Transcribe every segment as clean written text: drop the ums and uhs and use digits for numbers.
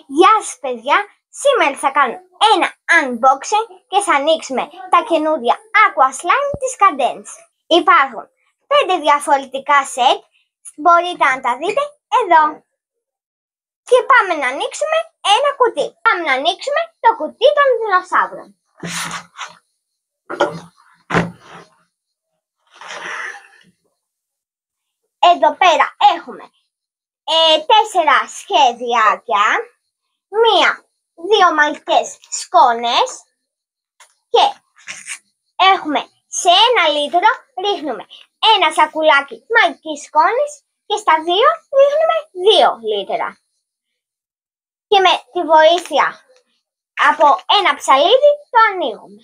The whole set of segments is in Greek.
Γεια σας παιδιά, σήμερα θα κάνω ένα unboxing και θα ανοίξουμε τα καινούρια Aqua Slime της Cadence. Υπάρχουν 5 διαφορετικά σετ, μπορείτε να τα δείτε εδώ. Και πάμε να ανοίξουμε ένα κουτί. Πάμε να ανοίξουμε το κουτί των δεινοσαύρων. Εδώ πέρα έχουμε 4 σχέδιάκια, 2 μαγικές σκόνες και έχουμε σε 1 λίτρο ρίχνουμε ένα σακουλάκι μαγικής σκόνης και στα 2 ρίχνουμε 2 λίτρα. Και με τη βοήθεια από ένα ψαλίδι το ανοίγουμε.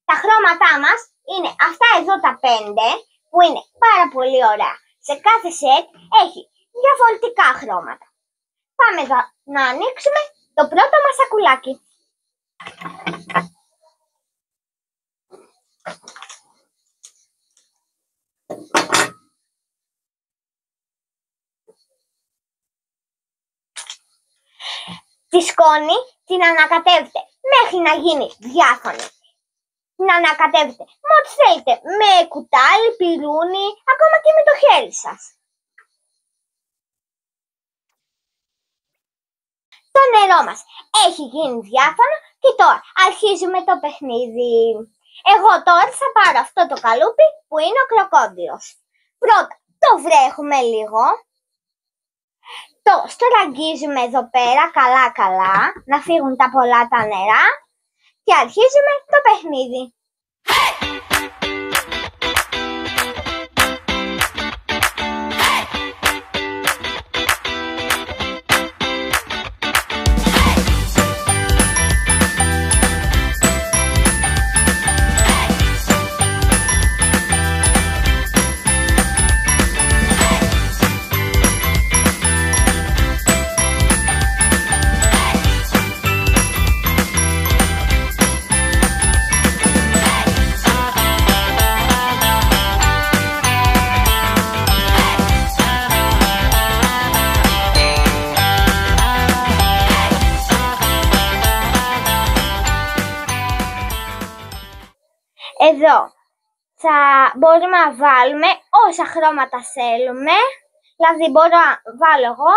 Τα χρώματά μας είναι αυτά εδώ τα 5 που είναι πάρα πολύ ωραία. Σε κάθε σετ έχει διαφορετικά χρώματα. Πάμε εδώ να ανοίξουμε το πρώτο μας σακουλάκι. Τη σκόνη την ανακατεύετε μέχρι να γίνει διάφανη. Την ανακατεύετε με ό,τι θέλετε, με κουτάλι, πυρούνι, ακόμα και με το χέρι σας. Το νερό μας έχει γίνει διάφανο και τώρα αρχίζουμε το παιχνίδι. Εγώ τώρα θα πάρω αυτό το καλούπι που είναι ο κροκόδιλος. Πρώτα το βρέχουμε λίγο. Το στραγγίζουμε εδώ πέρα καλά να φύγουν τα πολλά τα νερά και αρχίζουμε το παιχνίδι. Εδώ μπορούμε να βάλουμε όσα χρώματα θέλουμε, δηλαδή μπορώ να βάλω εγώ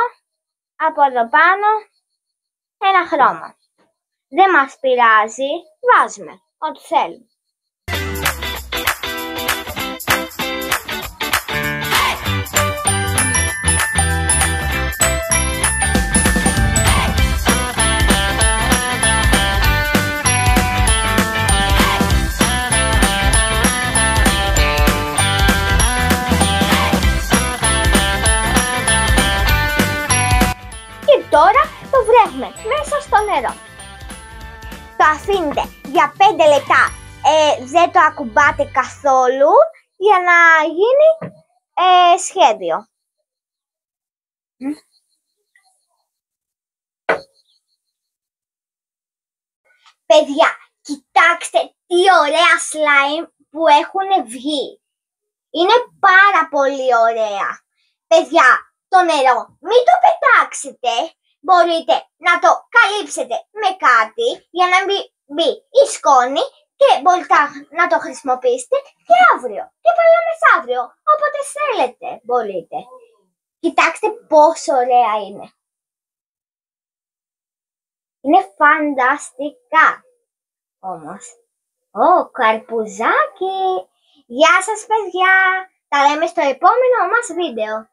από εδώ πάνω ένα χρώμα. Δεν μας πειράζει, βάζουμε ό,τι θέλουμε. Τώρα το βρέχουμε μέσα στο νερό. Το αφήνετε για 5 λεπτά, δεν το ακουμπάτε καθόλου για να γίνει σχέδιο. Παιδιά, κοιτάξτε τι ωραία slime που έχουν βγει. Είναι πάρα πολύ ωραία. Παιδιά, το νερό μην το πετάξετε. Μπορείτε να το καλύψετε με κάτι για να μην μπει η σκόνη και μπορείτε να το χρησιμοποιήσετε και αύριο και πάλι μεθαύριο, όποτε θέλετε μπορείτε. Κοιτάξτε πόσο ωραία είναι. Είναι φανταστικά όμως. Καρπουζάκι. Γεια σας παιδιά. Τα λέμε στο επόμενο μας βίντεο.